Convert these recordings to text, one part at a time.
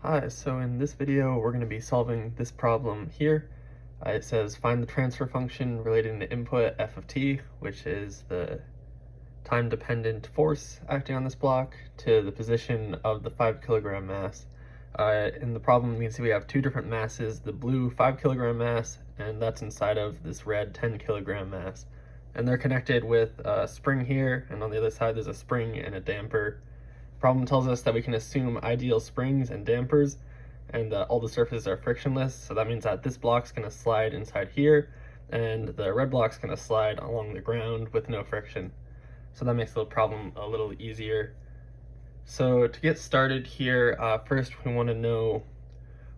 Hi, so in this video we're going to be solving this problem here. It says find the transfer function relating the input f of t, which is the time-dependent force acting on this block, to the position of the 5 kilogram mass. In the problem you can see we have two different masses, the blue 5 kilogram mass, and that's inside of this red 10 kilogram mass. And they're connected with a spring here, and on the other side there's a spring and a damper. Problem tells us that we can assume ideal springs and dampers and that all the surfaces are frictionless, so that means that this block's going to slide inside here and the red block's going to slide along the ground with no friction. So that makes the problem a little easier. So to get started here, first we want to know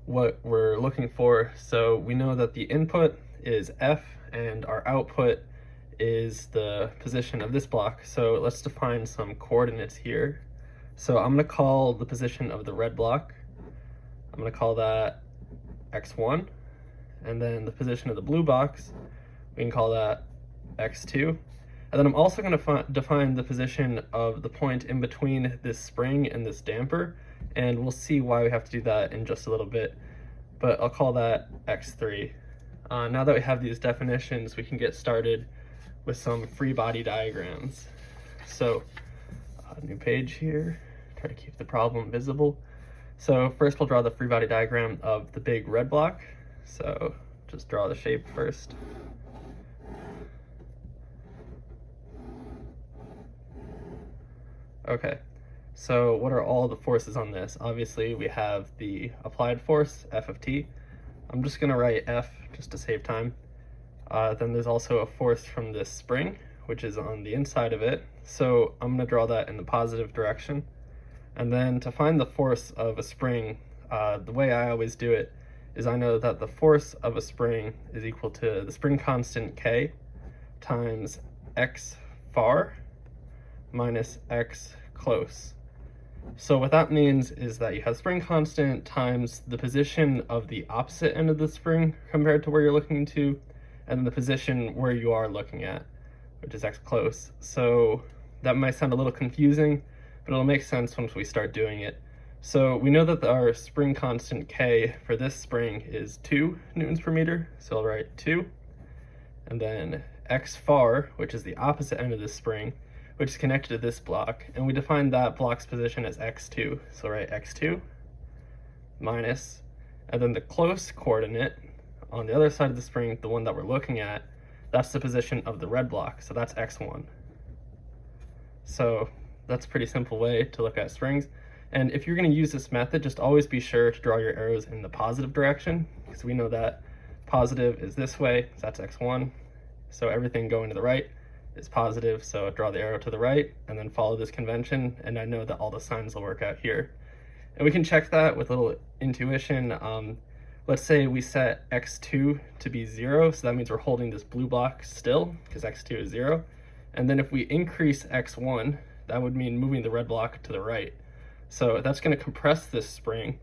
what we're looking for. So we know that the input is F and our output is the position of this block. So let's define some coordinates here. So I'm going to call the position of the red block, I'm going to call that x1, and then the position of the blue box, we can call that x2. And then I'm also going to define the position of the point in between this spring and this damper, and we'll see why we have to do that in just a little bit, but I'll call that x3. Now that we have these definitions, we can get started with some free body diagrams. So, new page here. Try to keep the problem visible. So first we'll draw the free body diagram of the big red block. So just draw the shape first. Okay, so what are all the forces on this? Obviously we have the applied force, F of t. I'm just gonna write F just to save time. Then there's also a force from this spring, which is on the inside of it. So I'm gonna draw that in the positive direction. And then to find the force of a spring, the way I always do it is I know that the force of a spring is equal to the spring constant K times x far minus x close. So what that means is that you have spring constant times the position of the opposite end of the spring compared to where you're looking to, and then the position where you are looking at, which is x close. So that might sound a little confusing, but it'll make sense once we start doing it. So we know that our spring constant K for this spring is 2 newtons per meter, so I'll write 2. And then x far, which is the opposite end of this spring, which is connected to this block, and we define that block's position as x2, so I'll write x2 minus, and then the close coordinate on the other side of the spring, the one that we're looking at, that's the position of the red block, so that's x1. So that's a pretty simple way to look at springs. And if you're going to use this method, just always be sure to draw your arrows in the positive direction, because we know that positive is this way, so that's x1. So everything going to the right is positive, so draw the arrow to the right and then follow this convention, and I know that all the signs will work out here. And we can check that with a little intuition. Let's say we set x2 to be 0, so that means we're holding this blue block still, because x2 is 0. And then if we increase x1, that would mean moving the red block to the right. So that's going to compress this spring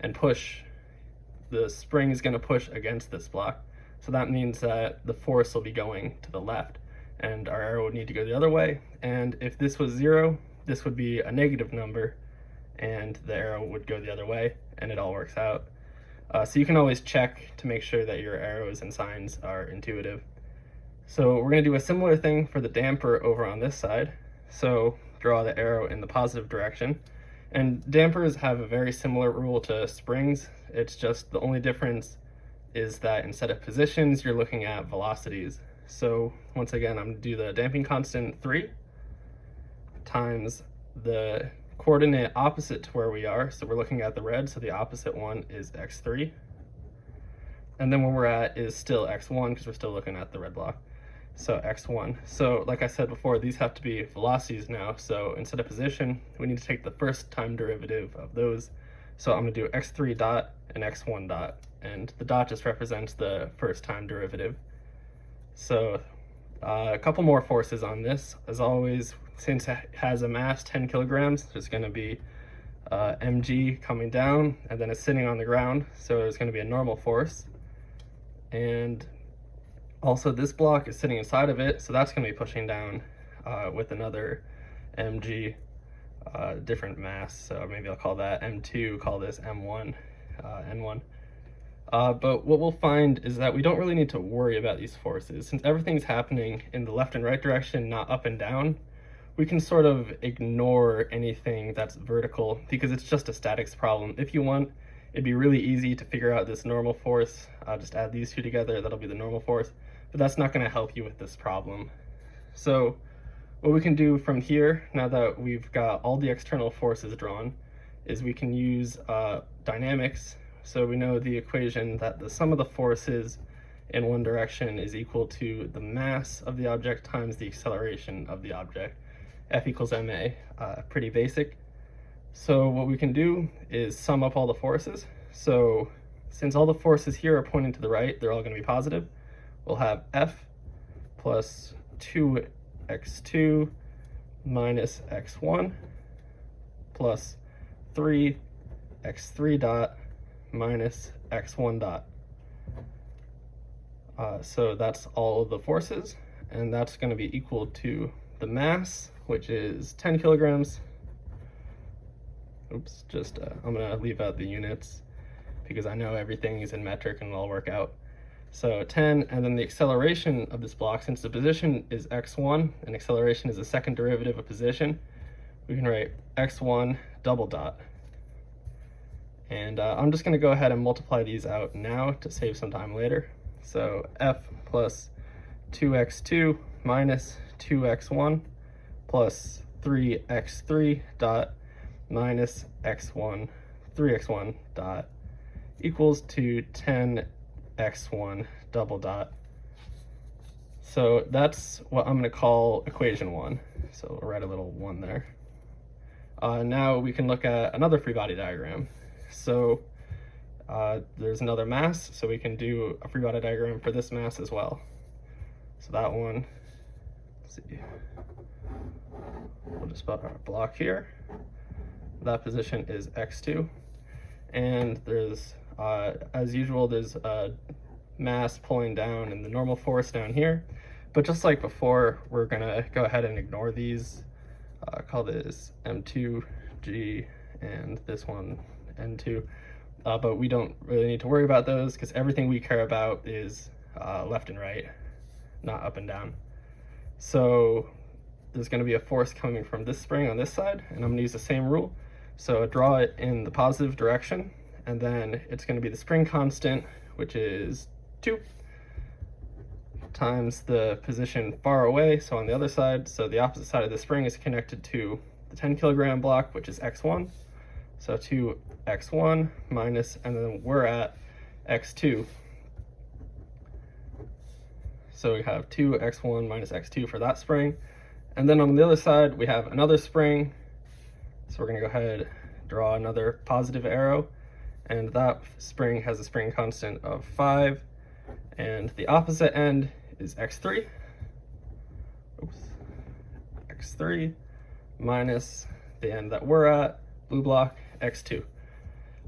and push. The spring is going to push against this block. So that means that the force will be going to the left, and our arrow would need to go the other way. And if this was 0, this would be a negative number, and the arrow would go the other way, and it all works out. So you can always check to make sure that your arrows and signs are intuitive. So we're going to do a similar thing for the damper over on this side. So draw the arrow in the positive direction. And dampers have a very similar rule to springs. It's just the only difference is that instead of positions, you're looking at velocities. So once again, I'm going to do the damping constant 3 times the coordinate opposite to where we are. So we're looking at the red, so the opposite one is x3. And then where we're at is still x1 because we're still looking at the red block. So x1. So like I said before, these have to be velocities now. So instead of position, we need to take the first time derivative of those. So I'm going to do x3 dot and x1 dot. And the dot just represents the first time derivative. So a couple more forces on this. As always, since it has a mass 10 kilograms, there's going to be mg coming down, and then it's sitting on the ground. So there's going to be a normal force. And also this block is sitting inside of it, so that's going to be pushing down with another mg. different mass. So maybe I'll call that M2, call this M1, N1. But what we'll find is that we don't really need to worry about these forces. Since everything's happening in the left and right direction, not up and down, we can sort of ignore anything that's vertical because it's just a statics problem. If you want, it'd be really easy to figure out this normal force. Just add these two together, that'll be the normal force, but that's not going to help you with this problem. So what we can do from here, now that we've got all the external forces drawn, is we can use dynamics. So we know the equation that the sum of the forces in one direction is equal to the mass of the object times the acceleration of the object. F equals ma, pretty basic. So what we can do is sum up all the forces. So since all the forces here are pointing to the right, they're all going to be positive. We'll have F plus 2x2 minus x1 plus 3x3 dot minus x1 dot. So that's all of the forces, and that's going to be equal to the mass, which is 10 kilograms. Oops, I'm going to leave out the units because I know everything is in metric and it'll work out. So 10, and then the acceleration of this block, since the position is x1 and acceleration is the second derivative of position, we can write x1 double dot. And I'm just going to go ahead and multiply these out now to save some time later. So F plus 2x2 minus 2x1 plus 3x3 dot minus x1, 3x1 dot equals to 10x1 double dot. So that's what I'm going to call equation 1. So we'll write a little 1 there. Now we can look at another free body diagram. So there's another mass, so we can do a free body diagram for this mass as well. So that one, let's see, we'll just put our block here. That position is x2, and there's, as usual, there's a mass pulling down and the normal force down here. But just like before, we're gonna go ahead and ignore these. Call this M2G and this one N2. But we don't really need to worry about those because everything we care about is left and right, not up and down. So there's going to be a force coming from this spring on this side, and I'm going to use the same rule. So draw it in the positive direction, and then it's going to be the spring constant, which is 2, times the position far away, so on the other side. So the opposite side of the spring is connected to the 10 kilogram block, which is x1. So 2x1 minus, and then we're at x2. So we have 2x1 minus x2 for that spring. And then on the other side, we have another spring. So we're going to go ahead, draw another positive arrow. And that spring has a spring constant of 5. And the opposite end is x3. Oops. x3 minus the end that we're at, blue block, x2.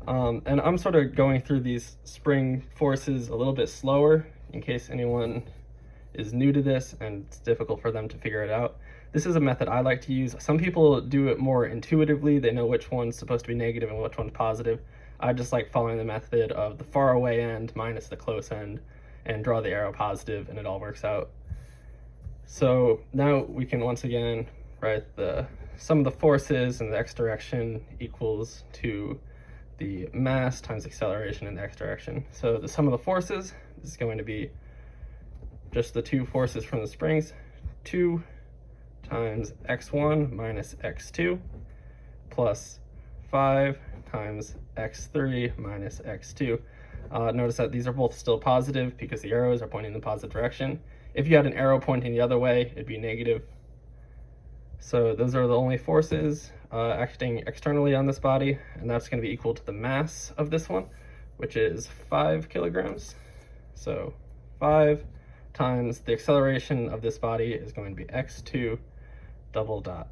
And I'm sort of going through these spring forces a little bit slower in case anyone is new to this and it's difficult for them to figure it out. This is a method I like to use. Some people do it more intuitively. They know which one's supposed to be negative and which one's positive. I just like following the method of the far away end minus the close end and draw the arrow positive, and it all works out. So now we can once again write the sum of the forces in the x direction equals to the mass times acceleration in the x direction. So the sum of the forces is going to be just the two forces from the springs, 2 times x1 minus x2 plus 5 times x3 minus x2. Notice that these are both still positive because the arrows are pointing in the positive direction. If you had an arrow pointing the other way, it'd be negative. So those are the only forces acting externally on this body, and that's going to be equal to the mass of this one, which is 5 kilograms. So 5 times the acceleration of this body is going to be x2 double dot.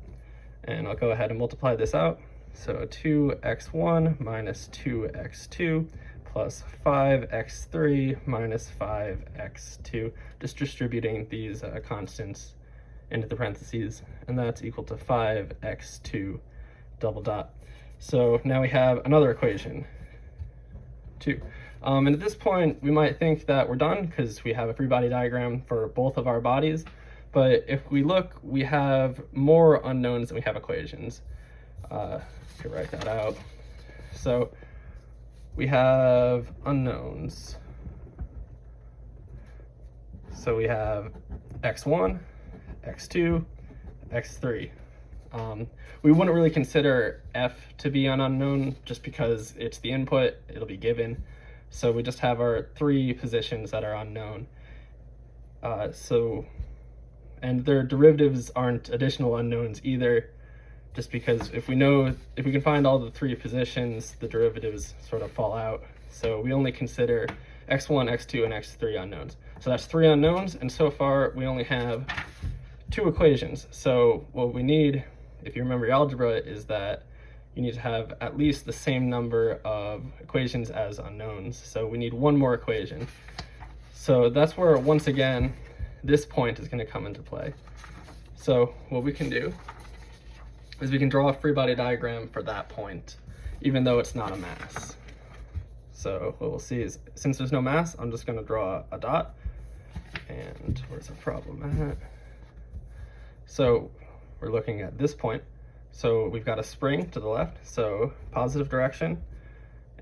And I'll go ahead and multiply this out. So 2x1 minus 2x2 plus 5x3 minus 5x2, just distributing these constants into the parentheses, and that's equal to 5x2 double dot. So now we have another equation, 2. And at this point, we might think that we're done because we have a free body diagram for both of our bodies. But if we look, we have more unknowns than we have equations. Could write that out. So we have unknowns. So we have x1, x2, x3. We wouldn't really consider f to be an unknown just because it's the input, it'll be given. So we just have our 3 positions that are unknown. And their derivatives aren't additional unknowns either, just because if we can find all the 3 positions, the derivatives sort of fall out. So we only consider x1, x2, and x3 unknowns. So that's 3 unknowns, and so far we only have 2 equations. So what we need, if you remember algebra, is that you need to have at least the same number of equations as unknowns. So we need 1 more equation. So that's where, once again, this point is going to come into play. So what we can do is we can draw a free body diagram for that point, even though it's not a mass. So what we'll see is, since there's no mass, I'm just going to draw a dot. And where's our problem at? So we're looking at this point. So we've got a spring to the left, so positive direction,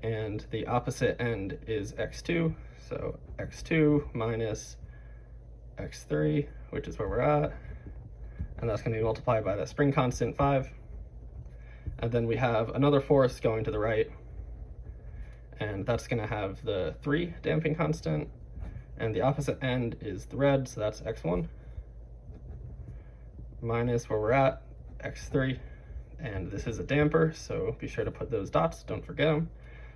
and the opposite end is x2, so x2 minus x3, which is where we're at, and that's going to be multiplied by that spring constant 5. And then we have another force going to the right, and that's going to have the 3 damping constant, and the opposite end is the red, so that's x1 minus where we're at, x3, and this is a damper, so be sure to put those dots, don't forget them.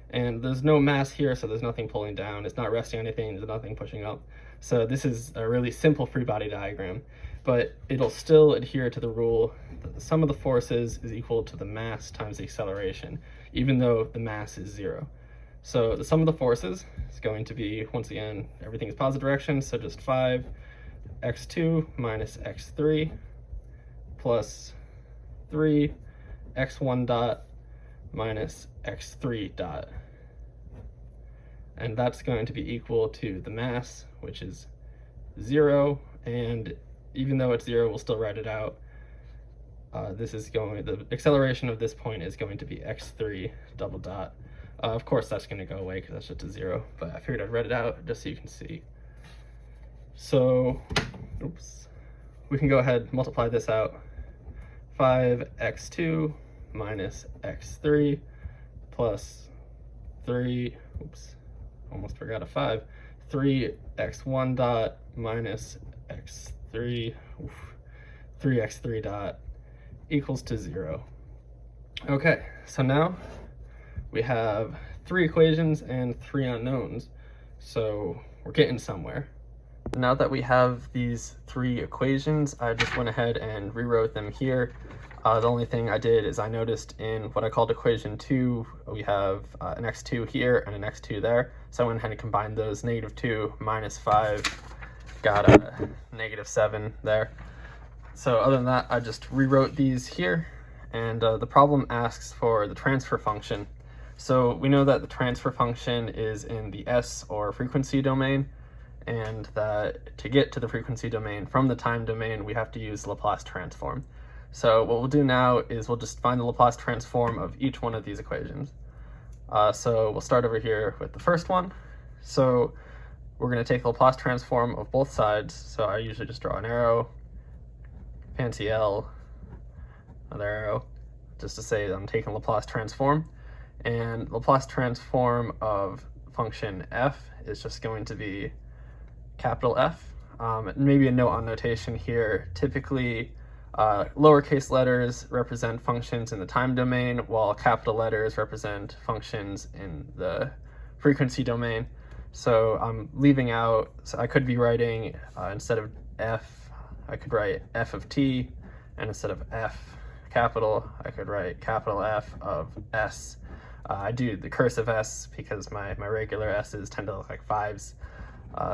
And there's no mass here, so there's nothing pulling down, it's not resting on anything, there's nothing pushing up. So this is a really simple free body diagram, but it'll still adhere to the rule that the sum of the forces is equal to the mass times the acceleration, even though the mass is 0. So the sum of the forces is going to be, once again, everything is positive direction, so just 5 x2 minus x3 plus 3 x1 dot minus x3 dot. And that's going to be equal to the mass, which is 0, and even though it's 0, we'll still write it out. The acceleration of this point is going to be x3 double dot. Of course that's going to go away because that's just a 0, but I figured I'd write it out just so you can see. So, we can go ahead and multiply this out. 5x2 minus x3 plus 3, almost forgot a 5, 3x1 dot minus x3, 3x3 dot equals to 0. Okay, so now we have 3 equations and 3 unknowns, so we're getting somewhere. Now that we have these 3 equations, I just went ahead and rewrote them here. The only thing I did is I noticed in what I called equation 2, we have an x2 here and an x2 there. So I went ahead and combined those. -2 minus 5 got a -7 there. So other than that, I just rewrote these here. And the problem asks for the transfer function. So we know that the transfer function is in the S or frequency domain, and that to get to the frequency domain from the time domain, we have to use the Laplace transform. So what we'll do now is we'll just find the Laplace transform of each one of these equations. So we'll start over here with the first one. So we're going to take the Laplace transform of both sides. So I usually just draw an arrow, fancy L, another arrow, just to say that I'm taking Laplace transform. And Laplace transform of function f is just going to be capital F. Maybe a note on notation here. Typically, lowercase letters represent functions in the time domain, while capital letters represent functions in the frequency domain. So I'm leaving out, so I could be writing, instead of f, I could write f of t, and instead of f capital, I could write capital F of s. I do the cursive s because my regular s's tend to look like 5s.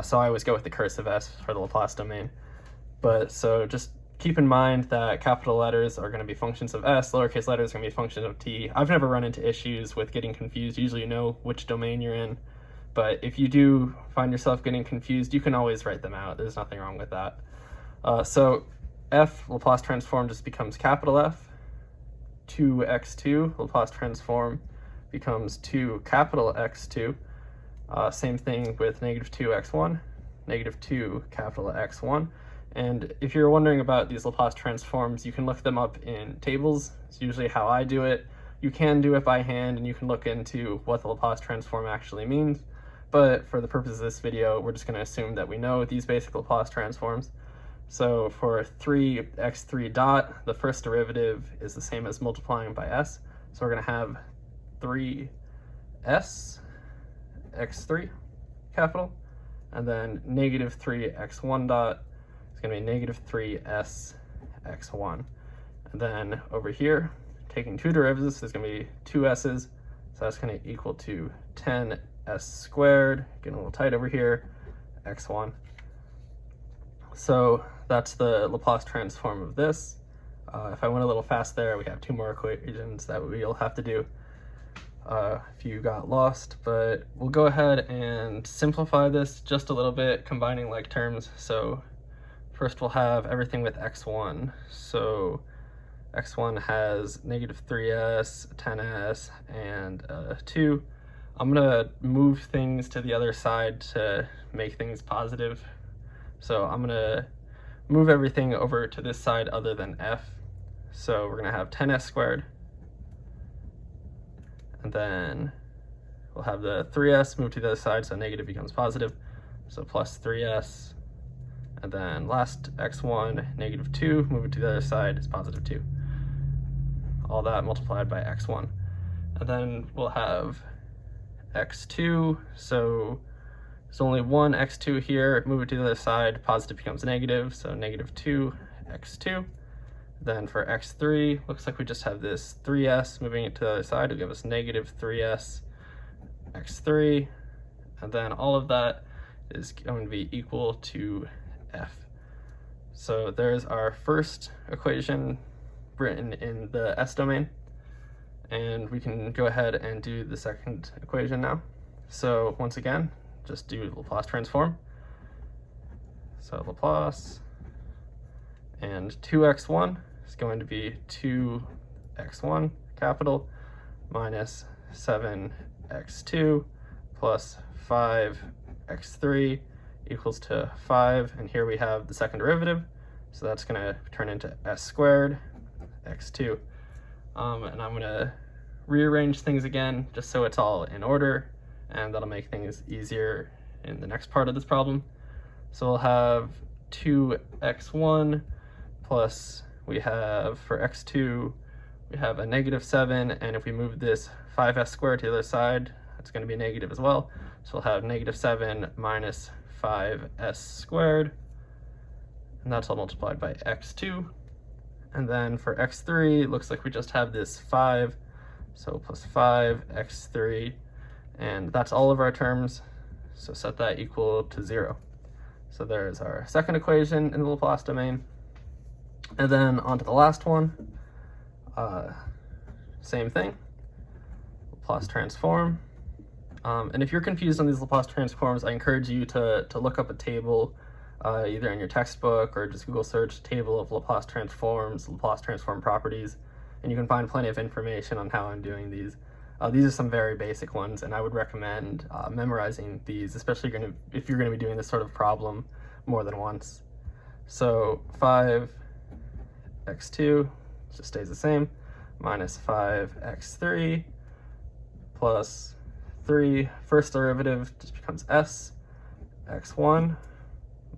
So I always go with the cursive s for the Laplace domain. But so just keep in mind that capital letters are going to be functions of s, lowercase letters are going to be functions of t. I've never run into issues with getting confused. Usually you know which domain you're in, but if you do find yourself getting confused, you can always write them out. There's nothing wrong with that. So f Laplace transform just becomes capital F. 2x2 Laplace transform becomes 2 capital X2. Same thing with negative 2x1, negative 2 capital X1. And if you're wondering about these Laplace transforms, you can look them up in tables. It's usually how I do it. You can do it by hand, and you can look into what the Laplace transform actually means. But for the purpose of this video, we're just going to assume that we know these basic Laplace transforms. So for 3x3 dot, the first derivative is the same as multiplying by s. So we're going to have 3s x3 capital, and then negative 3x1 dot is going to be negative 3s x1. And then over here, taking two derivatives, there's going to be two s's, so that's going to equal to 10s squared, getting a little tight over here, x1. So that's the Laplace transform of this. If I went a little fast there, we have two more equations that we'll have to do if you got lost, but we'll go ahead and simplify this just a little bit, combining like terms. So first we'll have everything with x1. So x1 has negative 3s, 10s, and 2. I'm gonna move things to the other side to make things positive. So I'm gonna move everything over to this side other than f. So we're gonna have 10s squared, and then we'll have the 3s move to the other side, so negative becomes positive, so plus 3s, and then last x1, negative 2, move it to the other side is positive 2. All that multiplied by x1. And then we'll have x2, so there's only one x2 here, move it to the other side, positive becomes negative, so negative 2 x2. Then for x3, looks like we just have this 3s moving it to the other side will give us negative 3s x3, and then all of that is going to be equal to f. So there's our first equation written in the s domain, and we can go ahead and do the second equation now. So once again, just do Laplace transform. So Laplace, and 2x1 is going to be 2x1 capital minus 7x2 plus 5x3 equals to 5, and here we have the second derivative, so that's going to turn into s squared x2. And I'm going to rearrange things again just so it's all in order, and that'll make things easier in the next part of this problem. So we'll have 2x1 plus, we have for x2, we have a negative 7, and if we move this 5s squared to the other side, that's going to be negative as well. So we'll have negative 7 minus 5s squared, and that's all multiplied by x2. And then for x3, it looks like we just have this 5, so plus 5x3, and that's all of our terms, so set that equal to 0. So there's our second equation in the Laplace domain. And then on to the last one, same thing, Laplace transform. And if you're confused on these Laplace transforms, I encourage you to look up a table, either in your textbook or just Google search table of Laplace transforms, Laplace transform properties, and you can find plenty of information on how I'm doing these. These are some very basic ones, and I would recommend memorizing these, especially if you're going to be doing this sort of problem more than once. So 5x2 just stays the same, minus 5x3 plus 3, first derivative just becomes s, x1,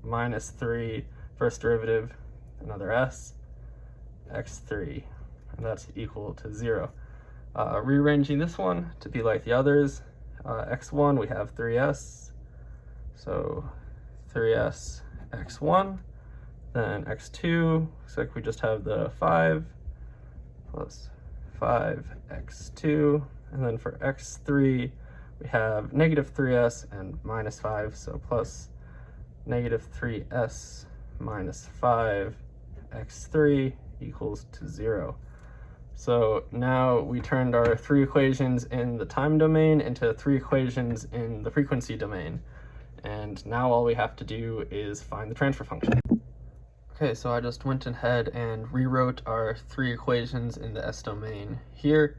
minus 3, first derivative, another s, x3, and that's equal to 0. Rearranging this one to be like the others, x1 we have 3s, so 3s x1, then x2 looks like we just have the 5 plus 5x2, and then for x3 we have negative 3s and minus 5, so plus negative 3s minus 5 x3 equals to 0. So now we turned our 3 equations in the time domain into 3 equations in the frequency domain. And now all we have to do is find the transfer function. Okay, so I just went ahead and rewrote our 3 equations in the S domain here.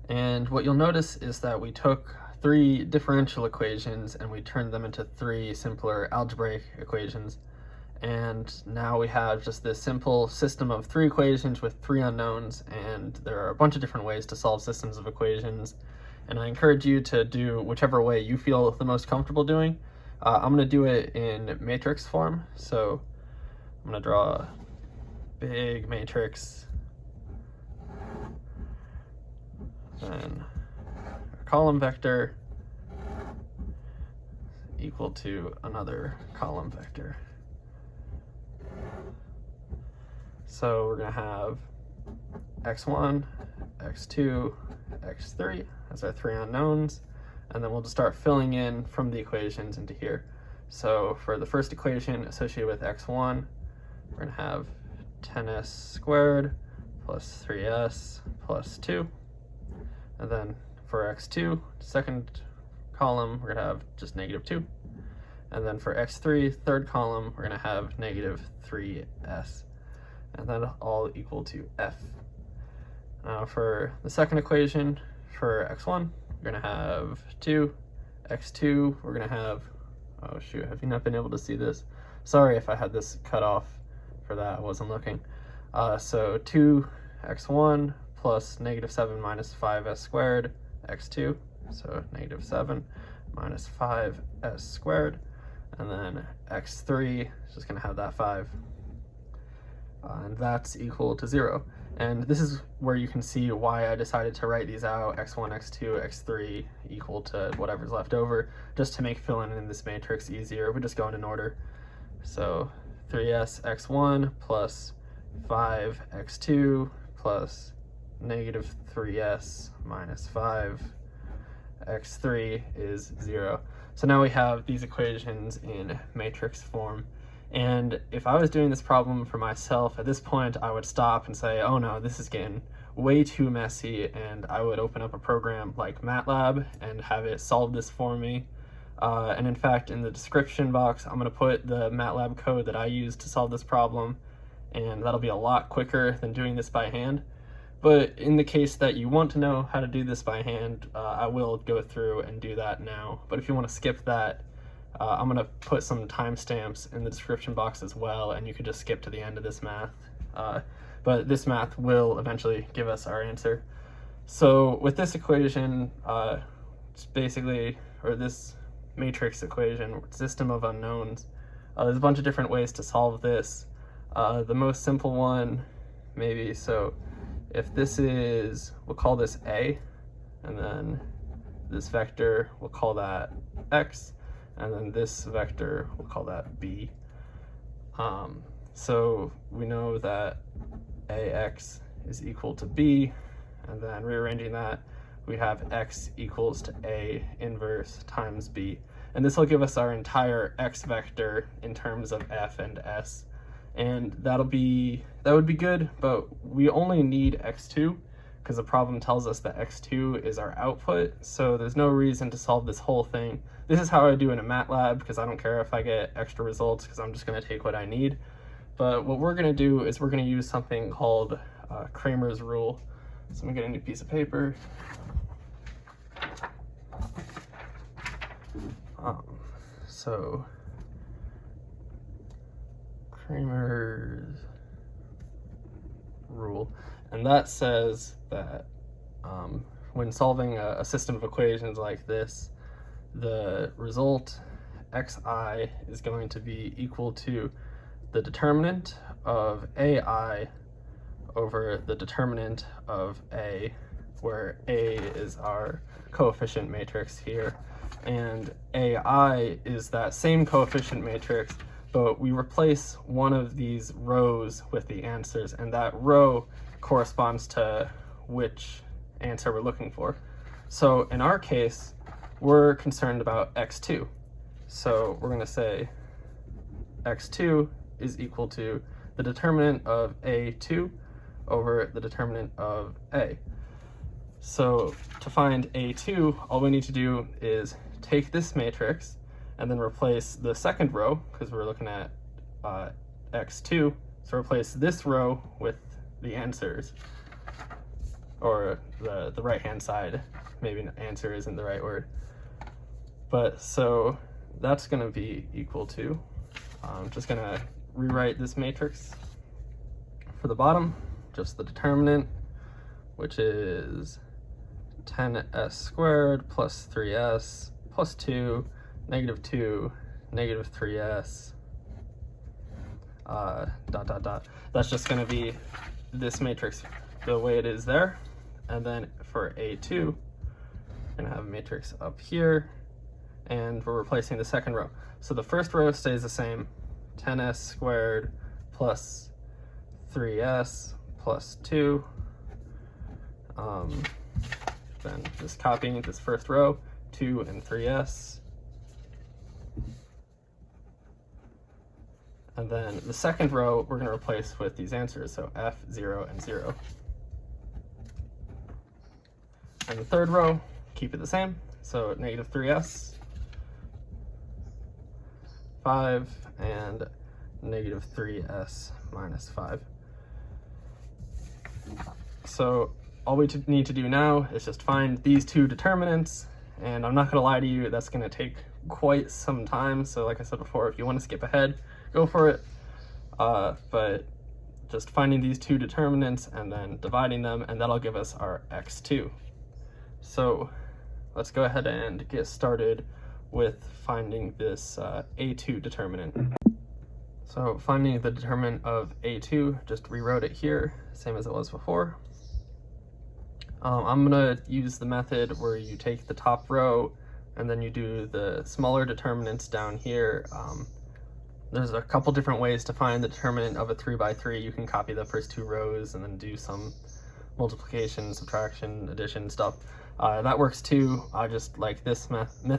And what you'll notice is that we took 3 differential equations and we turned them into 3 simpler algebraic equations. And now we have just this simple system of 3 equations with 3 unknowns, and there are a bunch of different ways to solve systems of equations. And I encourage you to do whichever way you feel the most comfortable doing. I'm going to do it in matrix form, so I'm going to draw a big matrix, then a column vector equal to another column vector. So we're going to have x1, x2, x3 as our 3 unknowns, and then we'll just start filling in from the equations into here. So for the first equation associated with x1, we're going to have 10s squared plus 3s plus 2. And then for x2, second column, we're going to have just negative 2. And then for x3, third column, we're going to have negative 3s. And then all equal to f. Now for the second equation, for x1, we're going to have 2. x2, we're going to have, oh shoot, have you not been able to see this? Sorry if I had this cut off for that, I wasn't looking. So 2x1 plus negative 7 minus 5s squared, x2, so negative 7 minus 5s squared, and then x3 is just going to have that 5. And that's equal to 0. And this is where you can see why I decided to write these out, x1, x2, x3 equal to whatever's left over, just to make filling in this matrix easier. We just go in order. So 3s x1 plus 5x2 plus negative 3s minus 5x3 is 0. So now we have these equations in matrix form. And if I was doing this problem for myself, at this point I would stop and say, oh no, this is getting way too messy, and I would open up a program like MATLAB and have it solve this for me. And in fact, in the description box, I'm going to put the MATLAB code that I use to solve this problem, and that'll be a lot quicker than doing this by hand. But in the case that you want to know how to do this by hand, I will go through and do that now. But if you want to skip that, I'm going to put some timestamps in the description box as well, and you could just skip to the end of this math. But this math will eventually give us our answer. So with this equation, it's basically, or this matrix equation, system of unknowns, there's a bunch of different ways to solve this. The most simple one, maybe, so if this is, we'll call this A, and then this vector, we'll call that X, and then this vector, we'll call that B. So we know that AX is equal to B, and then rearranging that, we have X equals to A inverse times B. And this will give us our entire X vector in terms of F and S. And that would be good, but we only need x2 because the problem tells us that x2 is our output, so there's no reason to solve this whole thing. This is how I do in a MATLAB because I don't care if I get extra results because I'm just going to take what I need. But what we're going to do is we're going to use something called Cramer's rule. So I'm going to get a new piece of paper. So Cramer's rule, and that says that when solving a system of equations like this, the result xi is going to be equal to the determinant of ai over the determinant of a, where a is our coefficient matrix here, and ai is that same coefficient matrix, but we replace one of these rows with the answers, and that row corresponds to which answer we're looking for. So in our case, we're concerned about x2. So we're going to say x2 is equal to the the determinant of A2 over the determinant of A. So to find A2, all we need to do is take this matrix and then replace the second row, because we're looking at x2, so replace this row with the answers, or the right-hand side. Maybe answer isn't the right word. But so that's going to be equal to, I'm just going to rewrite this matrix for the bottom, just the determinant, which is 10s squared plus 3s plus 2, negative 2, negative 3s, dot, dot, dot. That's just going to be this matrix the way it is there. And then for A2, we're going to have a matrix up here, and we're replacing the second row. So the first row stays the same, 10s squared plus 3s plus 2. Then just copying this first row, 2 and 3s. And then the second row we're going to replace with these answers, so f, 0, and 0. And the third row, keep it the same, so negative 3s, 5, and negative 3s minus 5. So all we need to do now is just find these two determinants, and I'm not going to lie to you, that's going to take quite some time. So like I said before, if you want to skip ahead, go for it. But just finding these two determinants and then dividing them, and that'll give us our x2. So let's go ahead and get started with finding this A2 determinant. So finding the determinant of A2, just rewrote it here, same as it was before. I'm gonna use the method where you take the top row and then you do the smaller determinants down here. There's a couple different ways to find the determinant of a 3x3. You can copy the first two rows and then do some multiplication, subtraction, addition stuff. That works too. I just like this method.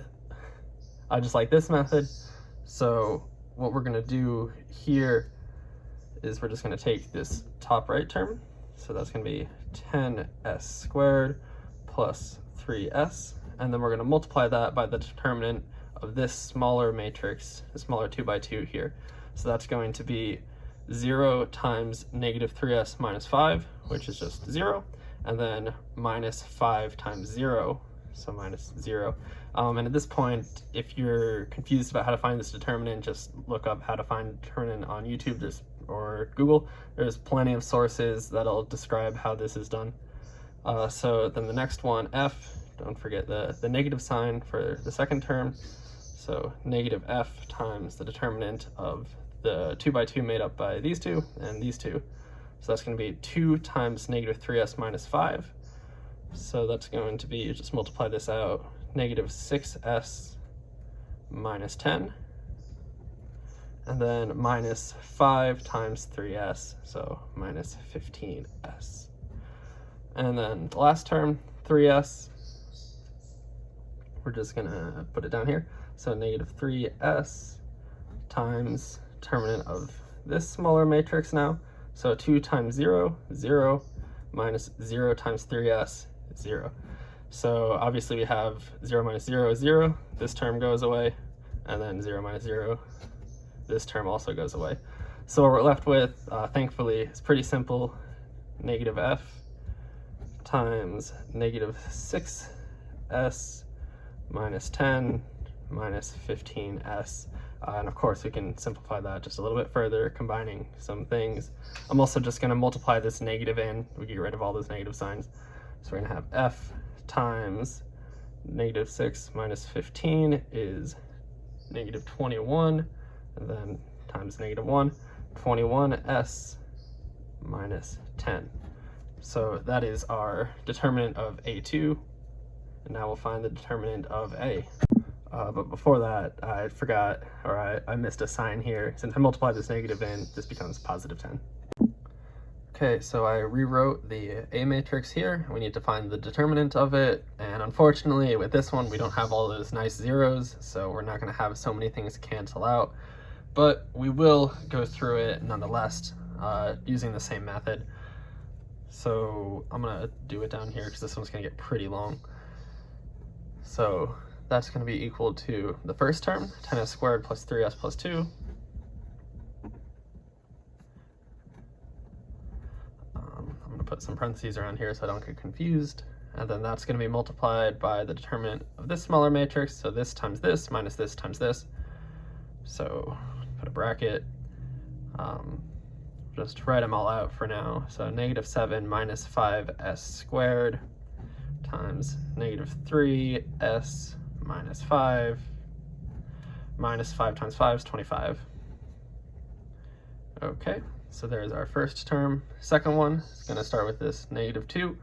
So what we're gonna do here is we're just gonna take this top right term. So that's gonna be 10s squared plus 3s, and then we're gonna multiply that by the determinant of this smaller matrix, the smaller 2x2 here. So that's going to be 0 times negative 3s minus 5, which is just 0, and then minus 5 times 0, so minus 0. And at this point, if you're confused about how to find this determinant, just look up how to find determinant on YouTube or Google. There's plenty of sources that'll describe how this is done. So then the next one, f, don't forget the negative sign for the second term. So negative f times the determinant of the 2x2 made up by these two and these two. So that's going to be 2 times negative 3s minus 5. So that's going to be, just multiply this out, negative 6s minus 10. And then minus 5 times 3s, so minus 15s. And then the last term, 3s, we're just going to put it down here. So negative 3s times determinant of this smaller matrix now. So 2 times 0, 0, minus 0 times 3s, 0. So obviously we have 0 minus 0 is 0. This term goes away. And then 0 minus 0, this term also goes away. So what we're left with, thankfully, is pretty simple. Negative f times negative 6s minus 10 minus 15s. And of course, we can simplify that just a little bit further, combining some things. I'm also just going to multiply this negative in. We get rid of all those negative signs. So we're going to have f times negative 6 minus 15 is negative 21, and then times negative 1, 21s minus 10. So that is our determinant of A2, and now we'll find the determinant of A. But before that, I forgot, or I missed a sign here. Since I multiplied this negative in, this becomes positive 10. Okay, so I rewrote the A matrix here. We need to find the determinant of it, and unfortunately with this one we don't have all those nice zeros, so we're not going to have so many things cancel out, but we will go through it nonetheless. using the same method. So I'm gonna do it down here because this one's gonna get pretty long. So that's gonna be equal to the first term, 10s squared plus 3s plus 2. I'm gonna put some parentheses around here so I don't get confused. And then that's gonna be multiplied by the determinant of this smaller matrix. So this times this minus this times this. So put a bracket. Just write them all out for now. So -7 minus 5s squared times -3s minus 5 minus 5 times 5 is 25. Okay, so there's our first term. Second one is going to start with this -2.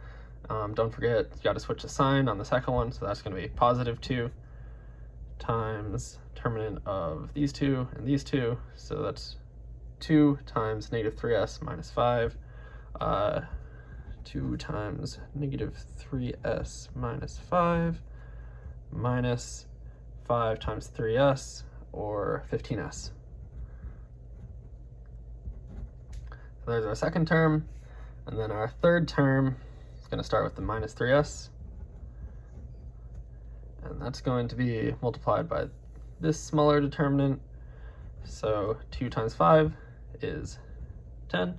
Don't forget, you got to switch the sign on the second one, so that's going to be +2 times determinant of these two and these two, so that's 2 times -3s minus 5, 2 times -3s minus 5, minus 5 times 3s, or 15s. So there's our second term, and then our third term is going to start with the -3s, and that's going to be multiplied by this smaller determinant. So 2 times 5 is 10,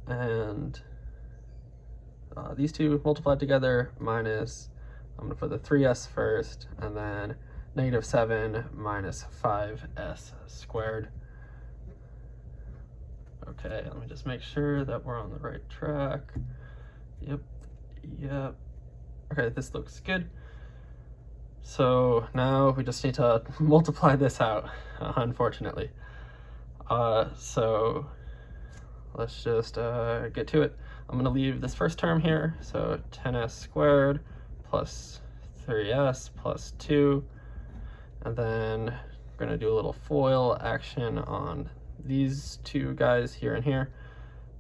and these two multiplied together minus, I'm going to put the 3s first, and then -7 minus 5s squared. Okay, let me just make sure that we're on the right track. Yep. Okay, this looks good. So now we just need to multiply this out, unfortunately. So let's just get to it. I'm going to leave this first term here, so 10s squared plus 3s plus 2, and then we're going to do a little FOIL action on these two guys here and here.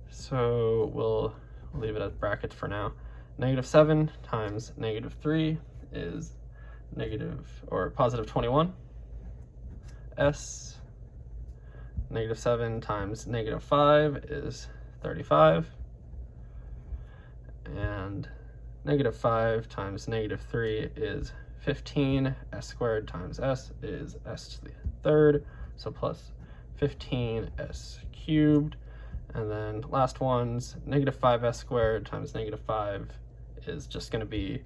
So we'll leave it at brackets for now. -7 times -3 is +21 s. -7 times -5 is 35, and -5 times -3 is 15. S squared times s is s to the third, so plus 15s cubed. And then last one's -5s squared times -5 is just going to be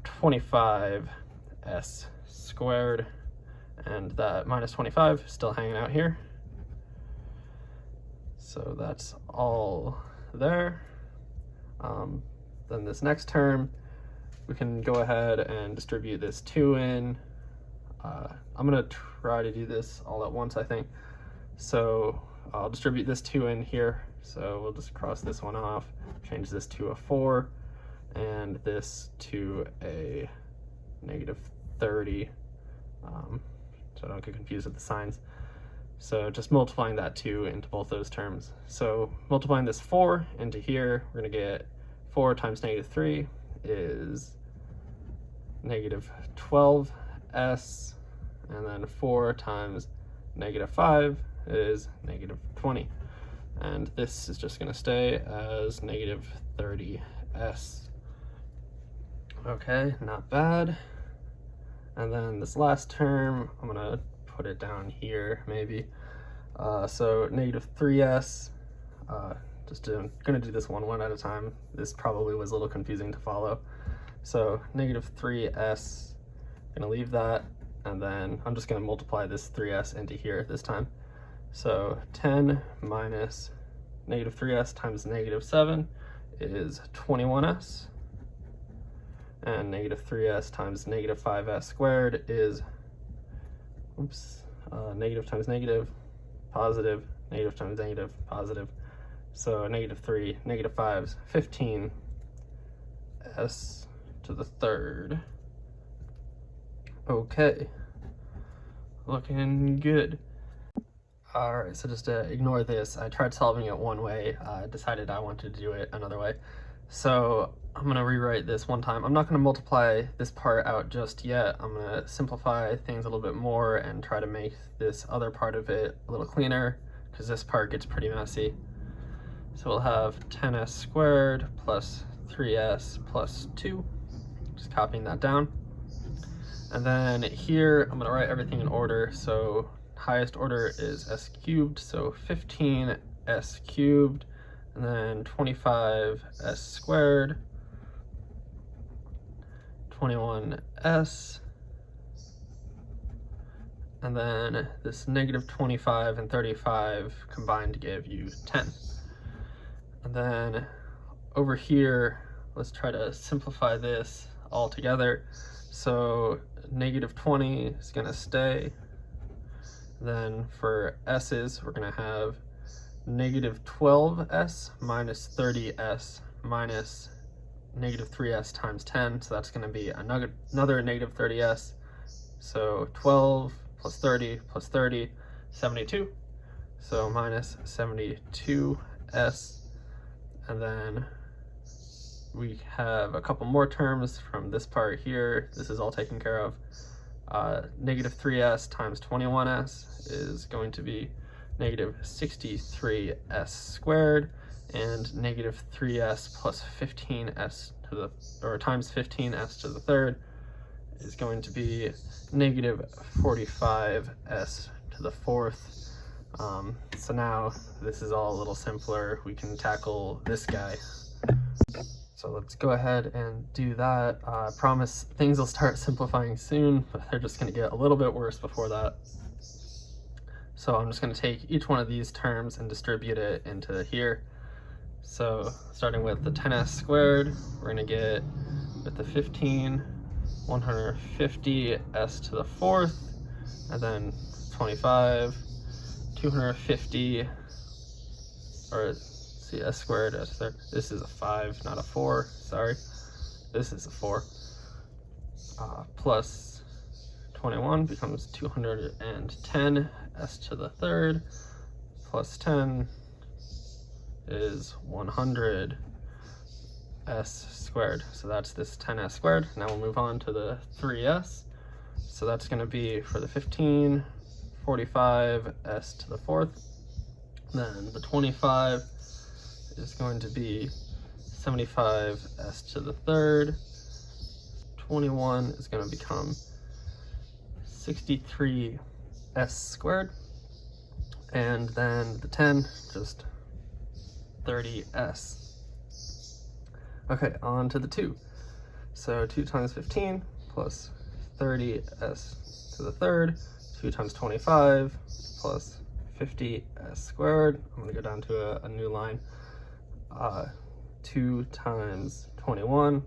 25s squared, and that -25 still hanging out here. So that's all there. Then this next term, we can go ahead and distribute this 2 in. I'm going to try to do this all at once, I think. So I'll distribute this 2 in here. So we'll just cross this one off, change this to a 4, and this to a -30. So don't get confused with the signs. So just multiplying that 2 into both those terms. So multiplying this 4 into here, we're going to get 4 times -3 is -12s, and then 4 times -5 is -20. And this is just going to stay as -30s. Okay, not bad. And then this last term, I'm going to put it down here maybe. So -3s, just going to do this one at a time. This probably was a little confusing to follow. So -3s, going to leave that, and then I'm just going to multiply this 3s into here this time. So 10 minus -3s times -7 is 21s, and -3s times -5s squared is, negative times negative, positive, negative times negative, positive. So -3, -5 is 15s to the third. Okay, looking good. All right, so just ignore this. I tried solving it one way, decided I wanted to do it another way. So I'm gonna rewrite this one time. I'm not gonna multiply this part out just yet. I'm gonna simplify things a little bit more and try to make this other part of it a little cleaner, because this part gets pretty messy. So we'll have 10s squared plus 3s plus 2, just copying that down. And then here, I'm gonna write everything in order. So highest order is s cubed, so 15s cubed, and then 25s squared, 21s, and then this negative 25 and 35 combined to give you 10. And then over here, let's try to simplify this all together. So negative 20 is gonna stay. Then for s's, we're gonna have negative 12s minus 30s minus negative 3s times 10. So that's gonna be another negative 30s. So 12 plus 30 plus 30, 72. So minus 72s. And then we have a couple more terms from this part here. This is all taken care of. Negative 3s times 21s is going to be negative 63s squared, and negative 3s plus 15s to the, or times 15s to the third is going to be negative 45s to the fourth. So now this is all a little simpler. We can tackle this guy. So let's go ahead and do that. I promise things will start simplifying soon, but they're just gonna get a little bit worse before that. So I'm just gonna take each one of these terms and distribute it into here. So starting with the 10s squared, we're gonna get with the 15, 150s to the fourth, and then 25, 250, or see, s squared, s third. This is a 5, not a 4, sorry. This is a 4. Plus 21 becomes 210, s to the third, plus 10 is 100 s squared. So that's this 10s squared. Now we'll move on to the 3s. So that's going to be for the 15, 45 s to the fourth. Then the 25 is going to be 75 s to the third. 21 is going to become 63 s squared. And then the 10, just 30s. Okay, on to the 2. So 2 times 15 plus 30s to the third, 2 times 25 plus 50s squared. I'm gonna go down to a new line. 2 times 21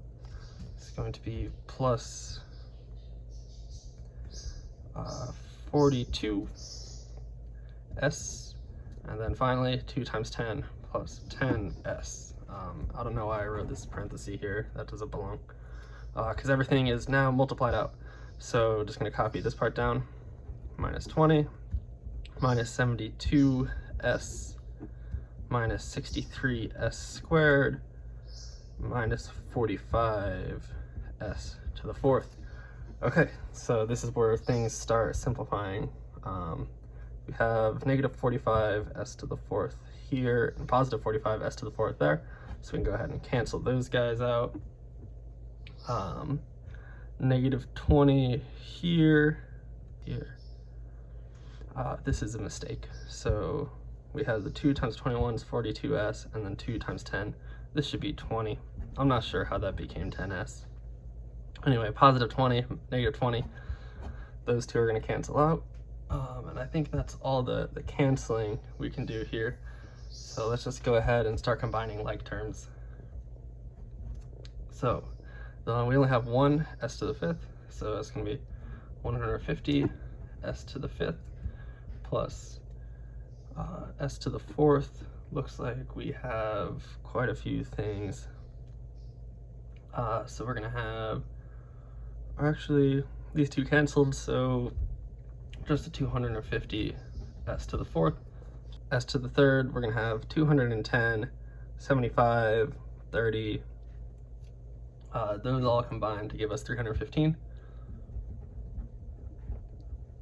is going to be plus 42s. And then finally 2 times 10 plus 10s. I don't know why I wrote this parenthesis here. That doesn't belong. Because everything is now multiplied out. So just going to copy this part down. Minus 20, minus 72s, minus 63s squared, minus 45s to the fourth. Okay, so this is where things start simplifying. We have negative 45s to the fourth here, and positive 45s to the fourth there. So we can go ahead and cancel those guys out. Negative 20 here. This is a mistake. So we have the 2 times 21 is 42s, and then 2 times 10. This should be 20. I'm not sure how that became 10s. Anyway, positive 20, negative 20. Those two are going to cancel out. And I think that's all the canceling we can do here. So let's just go ahead and start combining like terms. So we only have one s to the fifth, so it's going to be 150 s to the fifth plus s to the fourth. Looks like we have quite a few things. So we're going to have, actually, these two canceled, so just a 250 s to the fourth. S to the third, we're going to have 210, 75, 30. Those all combined to give us 315.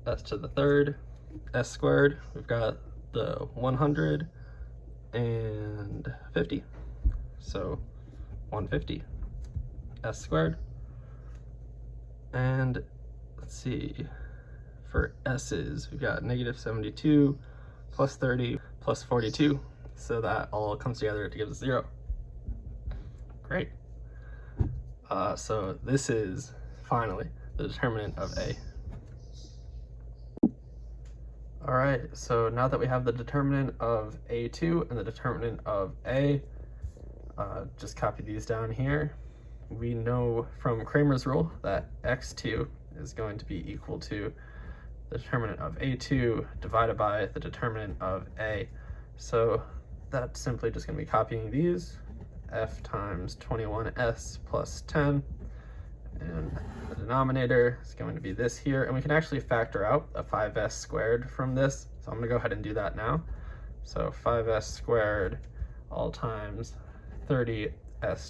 S to the third, s squared, we've got the 150. So 150 s squared. And let's see, for s's, we've got negative 72 plus 30 plus 42. So that all comes together to give us 0. Great. So this is finally the determinant of A. All right, so now that we have the determinant of A2 and the determinant of A, just copy these down here. We know from Cramer's rule that x2 is going to be equal to the determinant of A2 divided by the determinant of A. So that's simply just going to be copying these, f times 21s plus 10, and the denominator is going to be this here, and we can actually factor out a 5s squared from this, so I'm going to go ahead and do that now. So 5s squared all times 30s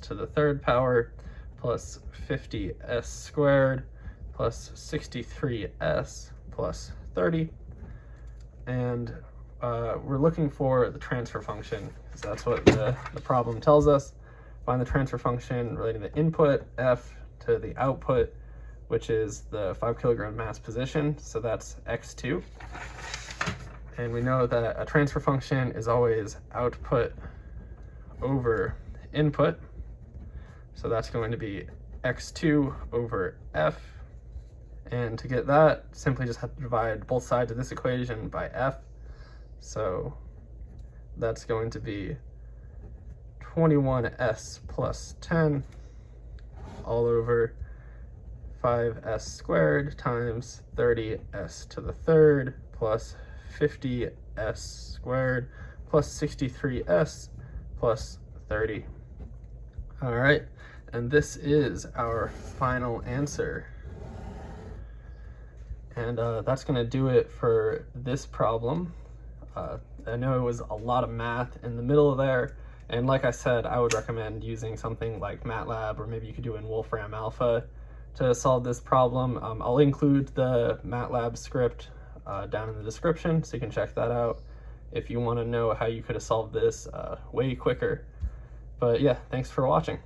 to the third power plus 50s squared plus 63s plus 30, and we're looking for the transfer function, because that's what the problem tells us. Find the transfer function relating the input f to the output, which is the 5 kilogram mass position, so that's x2. And we know that a transfer function is always output over input, so that's going to be x2 over f. And to get that, simply just have to divide both sides of this equation by f. So that's going to be 21s plus 10 all over 5s squared times 30s to the third plus 50s squared plus 63s plus 30. All right, and this is our final answer. And that's going to do it for this problem. I know it was a lot of math in the middle there, and like I said, I would recommend using something like MATLAB, or maybe you could do in Wolfram Alpha to solve this problem. I'll include the MATLAB script down in the description, so you can check that out if you want to know how you could have solved this way quicker. But yeah, thanks for watching.